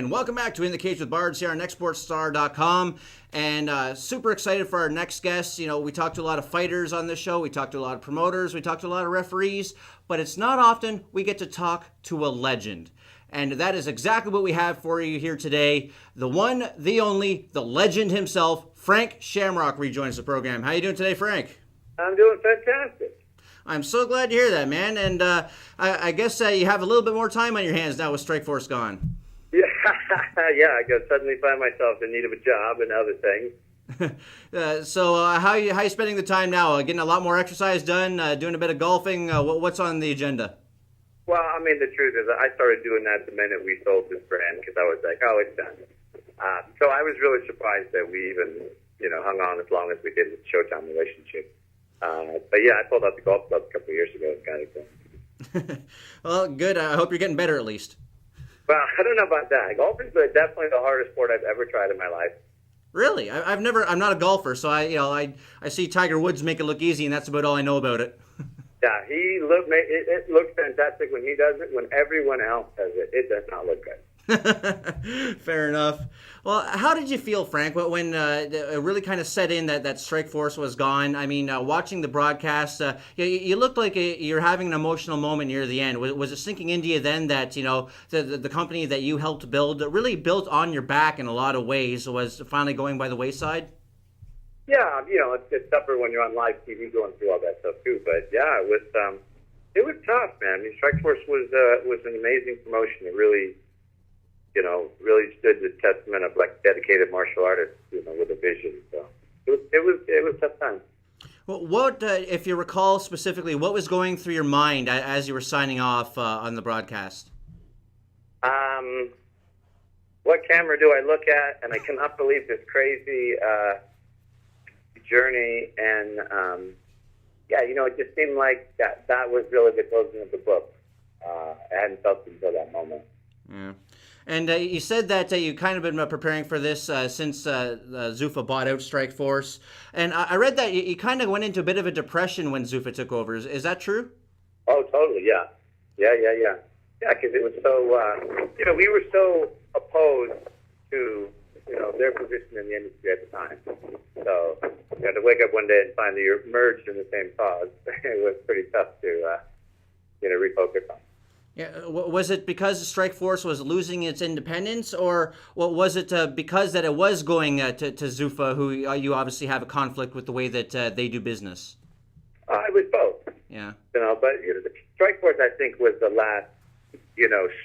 and welcome back to In the Cage with Bards here on nextsportstar.com. And super excited for our next guest. You know, we talked to a lot of fighters on this show. We talked to a lot of promoters. We talked to a lot of referees. But it's not often we get to talk to a legend. And that is exactly what we have for you here today. The one, the only, the legend himself, Frank Shamrock, rejoins the program. How you doing today, Frank? I'm doing fantastic. I'm so glad to hear that, man. And I guess you have a little bit more time on your hands now with Strikeforce gone. Yeah, I could suddenly find myself in need of a job and other things. So how you spending the time now? Getting a lot more exercise done, doing a bit of golfing. What's on the agenda? Well, I mean, the truth is I started doing that the minute we sold this brand because I was like, oh, it's done. So I was really surprised that we even, hung on as long as we did with the Showtime relationship. But yeah, I pulled out the golf club a couple of years ago and got it going. Well, good. I hope you're getting better at least. Well, I don't know about that. Golf is definitely the hardest sport I've ever tried in my life. Really? I'm not a golfer, so I see Tiger Woods make it look easy, and that's about all I know about it. Yeah, it looks fantastic when he does it. When everyone else does it, it does not look good. Fair enough. Well, how did you feel, Frank, when it really kind of set in that Strikeforce was gone? I mean, watching the broadcast, you looked like you're having an emotional moment near the end. Was it sinking into you then that, the company that you helped build, really built on your back in a lot of ways, was finally going by the wayside? Yeah, it's tougher when you're on live TV going through all that stuff too. But yeah, it was tough, man. I mean, Strikeforce was an amazing promotion. It really stood the testament of like dedicated martial artists, with a vision. So it was tough time. Well, what, if you recall specifically, what was going through your mind as you were signing off on the broadcast? What camera do I look at? And I cannot believe this crazy journey. And it just seemed like that was really the closing of the book. I hadn't felt it until that moment. Yeah. And you said that you kind of been preparing for this since Zuffa bought out Strikeforce. And I read that you kind of went into a bit of a depression when Zuffa took over. Is that true? Oh, totally, yeah. Yeah, because it was so, we were so opposed to, their position in the industry at the time. So, to wake up one day and find that you're merged in the same cause, it was pretty tough to, refocus on. Yeah, was it because Strikeforce was losing its independence, or was it because that it was going to Zuffa, who you obviously have a conflict with the way that they do business? It was both. Yeah. But Strikeforce, I think, was the last,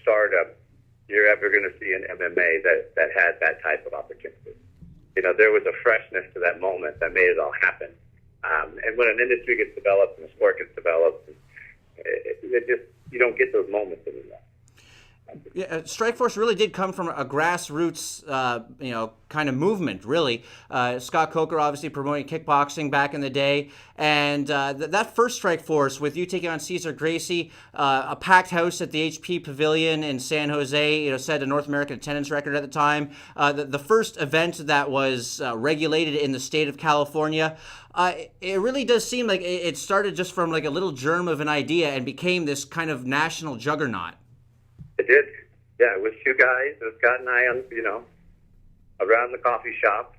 startup you're ever going to see in MMA that had that type of opportunity. There was a freshness to that moment that made it all happen. And when an industry gets developed and a sport gets developed, you don't get those moments anymore. Yeah, Strikeforce really did come from a grassroots, kind of movement, really. Scott Coker obviously promoting kickboxing back in the day. And that first Strikeforce with you taking on Cesar Gracie, a packed house at the HP Pavilion in San Jose, set a North American attendance record at the time. The first event that was regulated in the state of California. It really does seem like it started just from like a little germ of an idea and became this kind of national juggernaut. It did. Yeah, it was two guys. It was Scott and I on, around the coffee shop,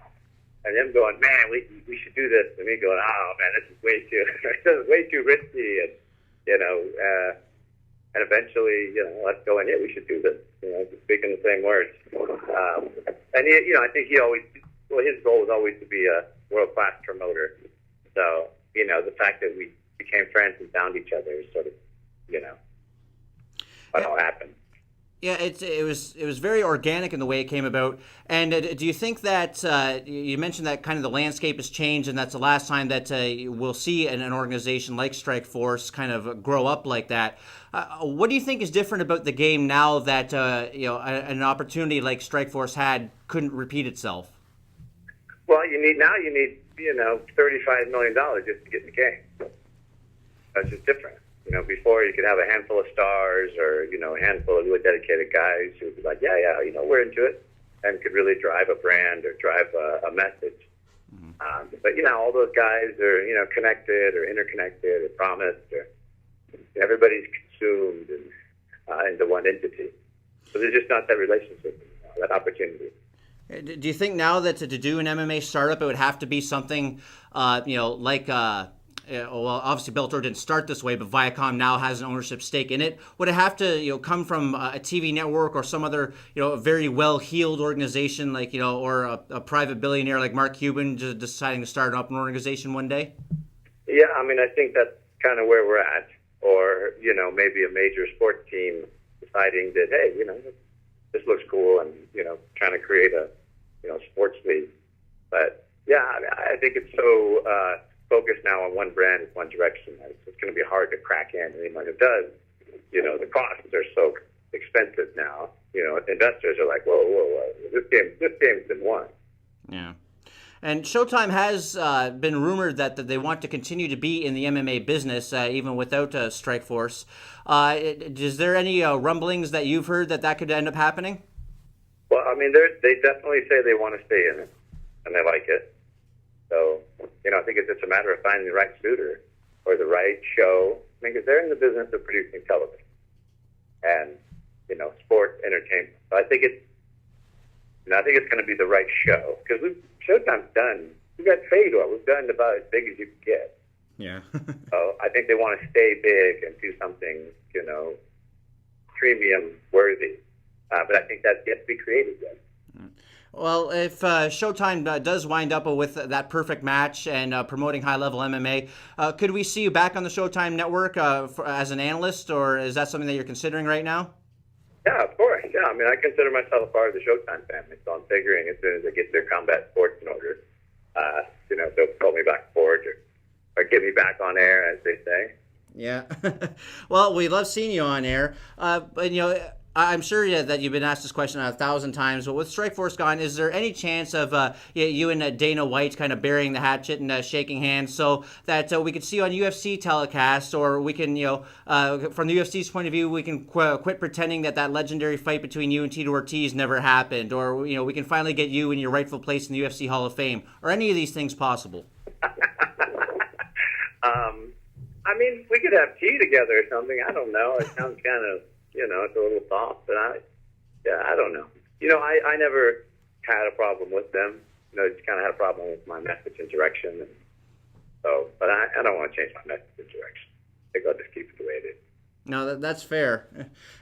and them going, man, we should do this, and me going, oh man, this is way too risky, and and eventually, let's go in. Yeah, we should do this. Speaking the same words. And I think his goal was always to be a world-class promoter. So the fact that we became friends and found each other is sort of, what all happened. Yeah, it was very organic in the way it came about. And do you think that you mentioned that kind of the landscape has changed, and that's the last time that we'll see an organization like Strikeforce kind of grow up like that? What do you think is different about the game now that an opportunity like Strikeforce had couldn't repeat itself? Well, you need $35 million just to get in the game. That's just different. Before you could have a handful of stars or, a handful of really dedicated guys who would be like, yeah, we're into it, and could really drive a brand or drive a message. Mm-hmm. But, all those guys are, connected or interconnected or promised, or everybody's consumed into one entity. So there's just not that relationship anymore. that opportunity. Do you think now that to do an MMA startup, it would have to be something, like, well, obviously Bellator didn't start this way, but Viacom now has an ownership stake in it. Would it have to, come from a TV network or some other, a very well-heeled organization like, or a private billionaire like Mark Cuban just deciding to start up an organization one day? Yeah, I mean, I think that's kind of where we're at. Or, maybe a major sports team deciding that, hey, this looks cool and, trying to create a, sports league. But, yeah, I think it's so focused now on one brand, one direction. It's going to be hard to crack in. Anyone who does, the costs are so expensive now. Investors are like, whoa, this game's been won. Yeah. And Showtime has been rumored that they want to continue to be in the MMA business, even without Strikeforce. Is there any rumblings that you've heard that could end up happening? Well, I mean, they definitely say they want to stay in it, and they like it. So, I think it's just a matter of finding the right suitor or the right show. I mean, because they're in the business of producing television and, sports entertainment. So I think it's going to be the right show because Showtime's done. We've got Fedor. We've done about as big as you can get. Yeah. So I think they want to stay big and do something, premium worthy. But I think that's yet to be created yet. Well, if Showtime does wind up with that perfect match and promoting high-level MMA, could we see you back on the Showtime network as an analyst, or is that something that you're considering right now? Yeah, of course. Yeah, I mean, I consider myself a part of the Showtime family, so I'm figuring as soon as they get their combat sports in order, they'll pull me back forward or get me back on air, as they say. Yeah. Well, we love seeing you on air, but I'm sure that you've been asked this question 1,000 times, but with Strikeforce gone, is there any chance of you and Dana White kind of burying the hatchet and shaking hands so that we could see you on UFC telecast, or we can, from the UFC's point of view, we can quit pretending that legendary fight between you and Tito Ortiz never happened, or, we can finally get you in your rightful place in the UFC Hall of Fame? Are any of these things possible? I mean, we could have tea together or something. I don't know. It sounds kind of... it's a little soft, but I don't know. I never had a problem with them. Just kind of had a problem with my message and direction. And so, but I don't want to change my message and direction. I think I'll just keep it the way it is. No, that's fair.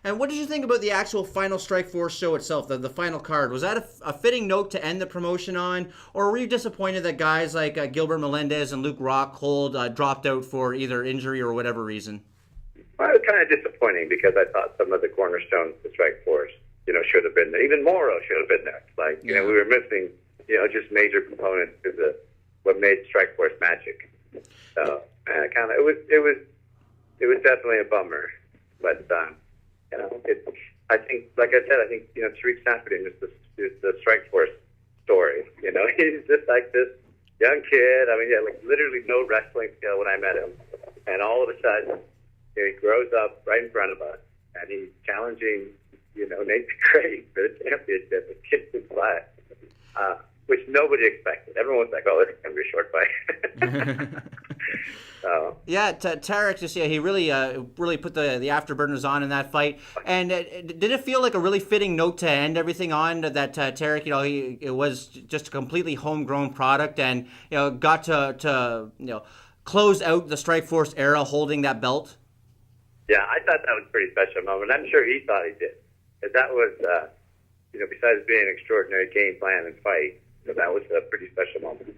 And what did you think about the actual final Strikeforce show itself, the final card? Was that a fitting note to end the promotion on, or were you disappointed that guys like Gilbert Melendez and Luke Rockhold dropped out for either injury or whatever reason? Well, it was kind of disappointing because I thought some of the cornerstones of Strikeforce, should have been there. Even Morrow should have been there. Like, we were missing, just major components to what made Strikeforce magic. So, it was definitely a bummer. But, I think, like I said, Tariq Safdie is the Strikeforce story. He's just like this young kid. I mean, he had literally no wrestling skill when I met him. And all of a sudden, he grows up right in front of us, and he's challenging, Nate Craig for the championship and kicks his butt, which nobody expected. Everyone was like, "Oh, this is going to be a short fight." So. Yeah, Tarek he really put the afterburners on in that fight. And did it feel like a really fitting note to end everything on? That Tarek, it was just a completely homegrown product, and got to close out the Strikeforce era holding that belt. Yeah, I thought that was a pretty special moment. I'm sure he thought he did. But that was, besides being an extraordinary game plan and fight, that was a pretty special moment.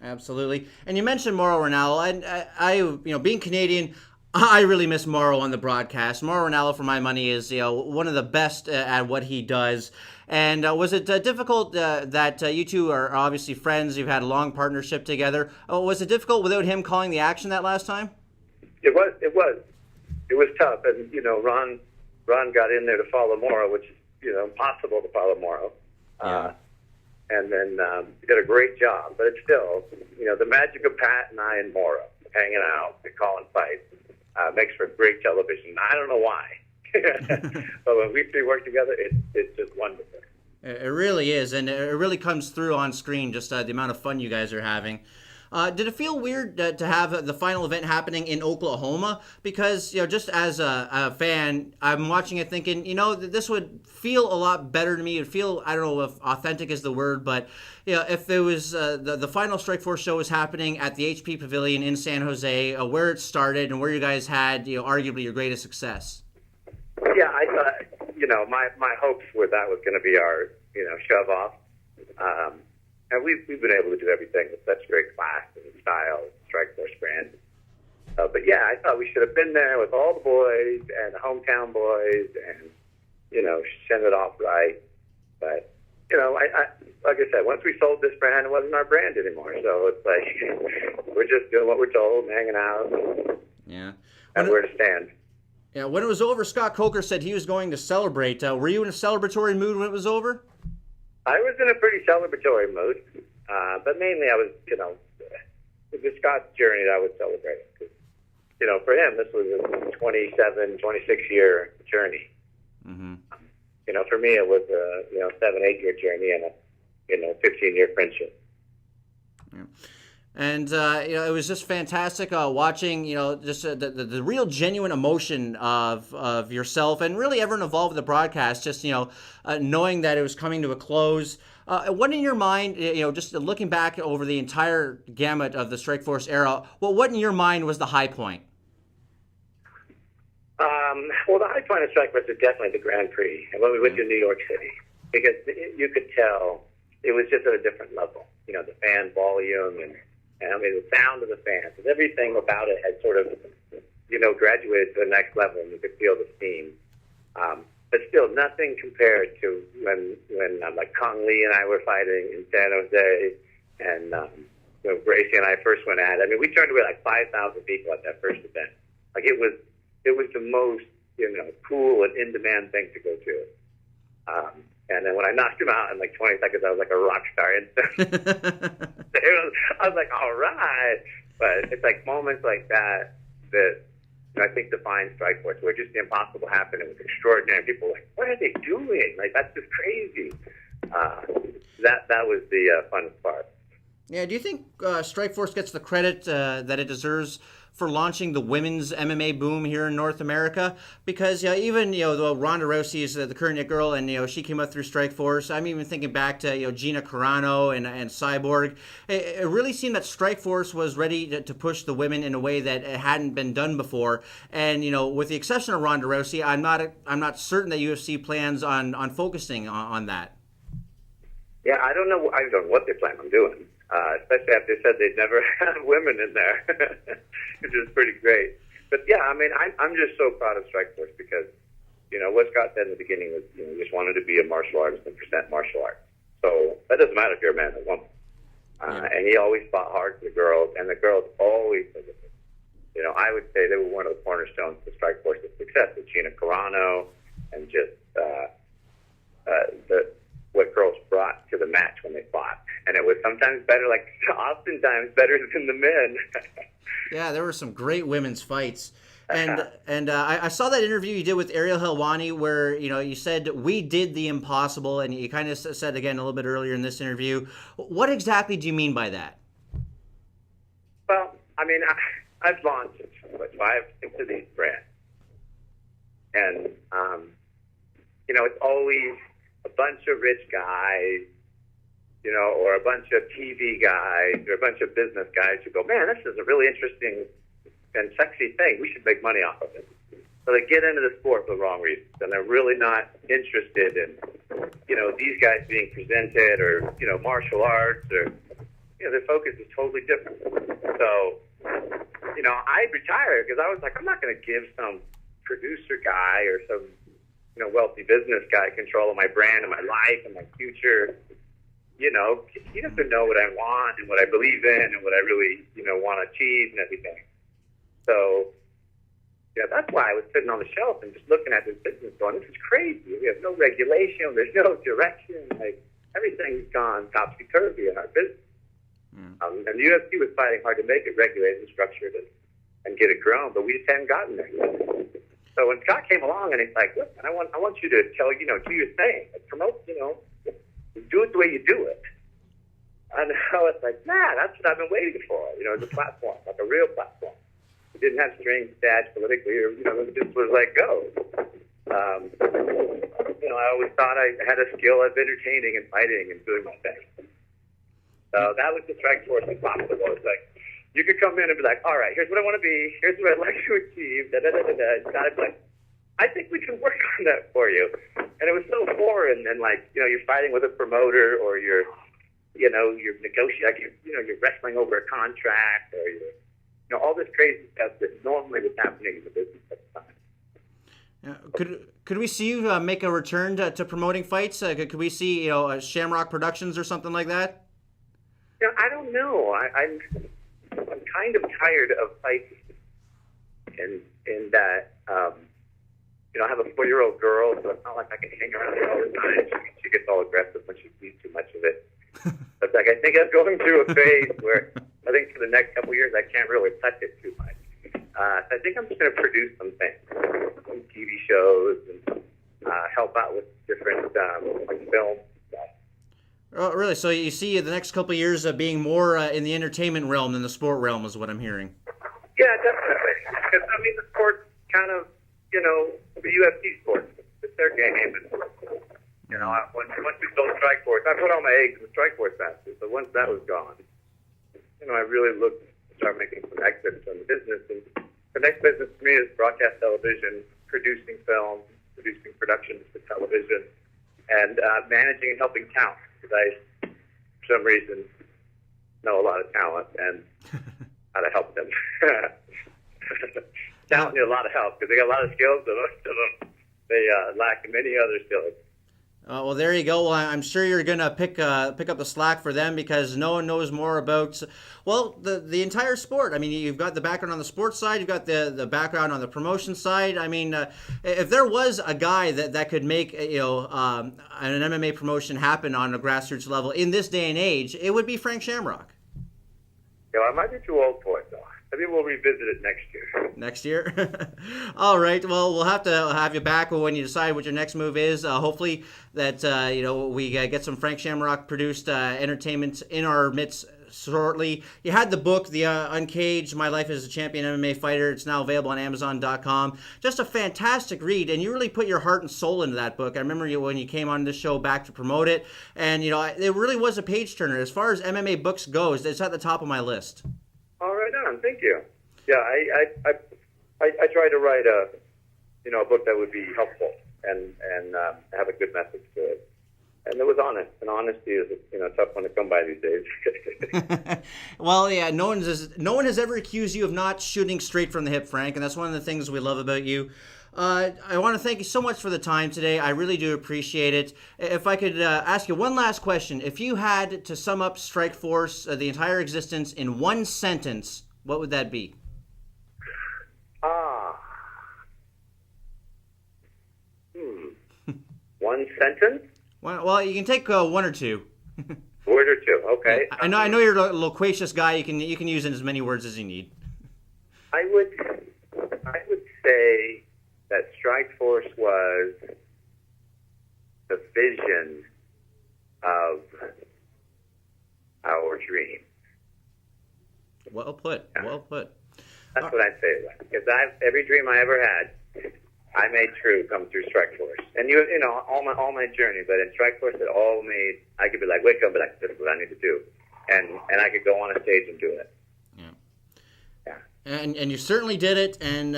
Absolutely. And you mentioned Mauro Ranallo. And I being Canadian, I really miss Mauro on the broadcast. Mauro Ranallo, for my money, is one of the best at what he does. And was it difficult that you two are obviously friends? You've had a long partnership together. Was it difficult without him calling the action that last time? It was. It was tough, and Ron got in there to follow Mauro, which is impossible to follow Mauro. Yeah. And then he did a great job, but it's still the magic of Pat and I and Mauro hanging out and calling fights makes for great television. I don't know why, but when we three work together, it's just wonderful. It really is, and it really comes through on screen. Just the amount of fun you guys are having. Did it feel weird to have the final event happening in Oklahoma? Because, just as a fan, I'm watching it thinking, this would feel a lot better to me. It would feel, I don't know if authentic is the word, but if there was the final Strikeforce show was happening at the HP Pavilion in San Jose, where it started and where you guys had, arguably your greatest success. Yeah, I thought, my hopes were that was going to be our, shove off. And we've been able to do everything with such great class and style, Strikeforce brand. But yeah, I thought we should have been there with all the boys and the hometown boys and, send it off right. But, I like I said, once we sold this brand, it wasn't our brand anymore. So it's like, we're just doing what we're told and hanging out. Yeah. And where to stand. Yeah, when it was over, Scott Coker said he was going to celebrate. Were you in a celebratory mood when it was over? I was in a pretty celebratory mood, but mainly I was, with Scott's journey that I was celebrating. For him, this was a 27, 26-year journey. Mm-hmm. For me, it was a 7, 8-year journey and a 15-year friendship. Yeah. And, it was just fantastic watching, just the real genuine emotion of yourself and really everyone involved with the broadcast, just, knowing that it was coming to a close. What in your mind, just looking back over the entire gamut of the Strikeforce era, what in your mind was the high point? Well, the high point of Strikeforce is definitely the Grand Prix and when we went to New York City, because you could tell it was just at a different level, the fan volume and the sound of the fans, and everything about it had sort of, graduated to the next level, and you could feel the steam. But still, nothing compared to when like Kong Lee and I were fighting in San Jose, and Gracie and I first went at it. I mean, we turned away like 5,000 people at that first event. Like it was the most, cool and in-demand thing to go to. And then when I knocked him out in like 20 seconds, I was like a rock star. I was like, all right. But it's like moments like that I think define Strikeforce, where just the impossible happened. It was extraordinary. People were like, what are they doing? Like, that's just crazy. That was the funnest part. Yeah, do you think Strikeforce gets the credit that it deserves for launching the women's MMA boom here in North America? Because even though Ronda Rousey is the current it girl, and she came up through Strikeforce, I'm even thinking back to Gina Carano and Cyborg. It really seemed that Strikeforce was ready to push the women in a way that it hadn't been done before. And with the exception of Ronda Rousey, I'm not certain that UFC plans on focusing on that. Yeah, I don't know what they plan on doing. Especially after they said they'd never have women in there, which is pretty great. But yeah, I mean, I'm just so proud of Strikeforce because, what Scott said in the beginning was, you just wanted to be a martial artist and present martial arts. So that doesn't matter if you're a man or a woman. And he always fought hard for the girls, and the girls always said it. I would say they were one of the cornerstones of Strikeforce's success with Gina Carano and just what girls brought to the match when they fought. And it was sometimes better, like oftentimes better than the men. Yeah, there were some great women's fights. And I saw that interview you did with Ariel Helwani where, you said we did the impossible, and you kind of said again a little bit earlier in this interview. What exactly do you mean by that? Well, I mean, I've launched 5, 6 of these brands. And, it's always a bunch of rich guys, or a bunch of TV guys or a bunch of business guys who go, man, this is a really interesting and sexy thing. We should make money off of it. So they get into the sport for the wrong reasons, and they're really not interested in, these guys being presented or, martial arts or, their focus is totally different. So, I retired because I was like, I'm not going to give some producer guy or some, wealthy business guy control of my brand and my life and my future. He doesn't know what I want and what I believe in and what I really, want to achieve and everything. So, that's why I was sitting on the shelf and just looking at this business going, this is crazy. We have no regulation. There's no direction. Like, everything's gone topsy-turvy in our business. And the UFC was fighting hard to make it regulated and structured and get it grown, but we just hadn't gotten there yet. So when Scott came along and he's like, look, I want you to tell, do your thing. Like, promote, do it the way you do it. And I was like, man, that's what I've been waiting for. You know, the platform, like a real platform. It didn't have strings attached politically, or it just was like, go. I always thought I had a skill of entertaining and fighting and doing my thing. So that was the Strikeforce Impossible. It's like, you could come in and be like, all right, here's what I want to be, here's what I'd like to achieve, da-da-da-da-da. It's got to be like, I think we can work on that for you. And it was so foreign, and you're fighting with a promoter, or you're negotiating, you're wrestling over a contract, or all this crazy stuff that normally was happening in the business at the time. Could we see you make a return to promoting fights? Could we see Shamrock Productions or something like that? I don't know. I'm kind of tired of fights, in that I have a 4-year-old girl, so it's not like I can hang around her all the time. She gets all aggressive when she sees too much of it. But I think I'm going through a phase where I think for the next couple of years I can't really touch it too much. So I think I'm just going to produce some things, some TV shows, and help out with different film stuff. Oh, really? So you see the next couple of years being more in the entertainment realm than the sport realm, is what I'm hearing. Yeah, definitely. Because the sport's kind of, the UFC sport. It's their game. And, once we sold Strikeforce, I put all my eggs in the Strikeforce basket. So once that was gone, I really looked to start making some exits from the business. And the next business for me is broadcast television, producing film, producing productions for television, and managing and helping talent. Because I, for some reason, know a lot of talent and how to help them. Talent need a lot of help because they got a lot of skills, but most of them they lack many other skills. Well, there you go. Well, I'm sure you're gonna pick up the slack for them because no one knows more about the entire sport. I mean, you've got the background on the sports side, you've got the background on the promotion side. I mean, if there was a guy that could make an MMA promotion happen on a grassroots level in this day and age, it would be Frank Shamrock. I might be too old for it though. Maybe we'll revisit it next year. Next year? All right. Well, we'll have to have you back when you decide what your next move is. Hopefully that, we get some Frank Shamrock produced entertainment in our midst shortly. You had the book, The Uncaged, My Life as a Champion MMA Fighter. It's now available on Amazon.com. Just a fantastic read, and you really put your heart and soul into that book. I remember when you came on this show back to promote it, and, it really was a page-turner. As far as MMA books goes, it's at the top of my list. All right, on. Thank you. Yeah, I try to write a book that would be helpful and have a good message to it. And it was honest, and honesty is a tough one to come by these days. Well, yeah, no one has ever accused you of not shooting straight from the hip, Frank, and that's one of the things we love about you. I want to thank you so much for the time today. I really do appreciate it. If I could ask you one last question. If you had to sum up Strikeforce, the entire existence, in one sentence, what would that be? One sentence? Well, you can take one or two. Word or two, okay. I know you're a loquacious guy. You can use as many words as you need. I would say that Strikeforce was the vision of our dream. Well put. Yeah. Well put. That's what I'd say. Because every dream I ever had, I made true come through Strikeforce. And all my journey, but in Strikeforce, it all made. I could be like, wake up, and be like, this is what I need to do, and I could go on a stage and do it. Yeah. And you certainly did it. And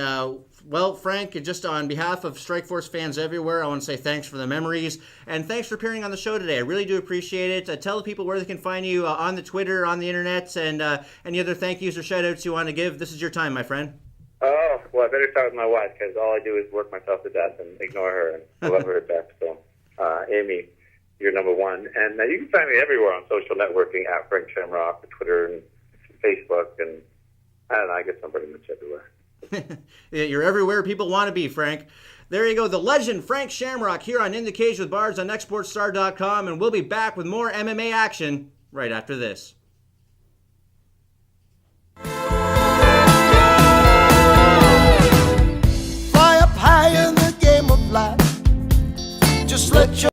Frank, just on behalf of Strikeforce fans everywhere, I want to say thanks for the memories and thanks for appearing on the show today. I really do appreciate it. Tell the people where they can find you on the Twitter, on the internet, and any other thank yous or shout outs you want to give. This is your time, my friend. Oh, well, I better start with my wife because all I do is work myself to death and ignore her, and I love her to death. So, Amy, you're number one. And you can find me everywhere on social networking at Frank Shamrock, Twitter and Facebook, and I don't know, I guess I'm pretty much everywhere. You're everywhere people want to be, Frank. There you go, the legend Frank Shamrock here on In the Cage with Bards on NextSportsStar.com, and we'll be back with more MMA action right after this. Fly up high in the game of life. Just let your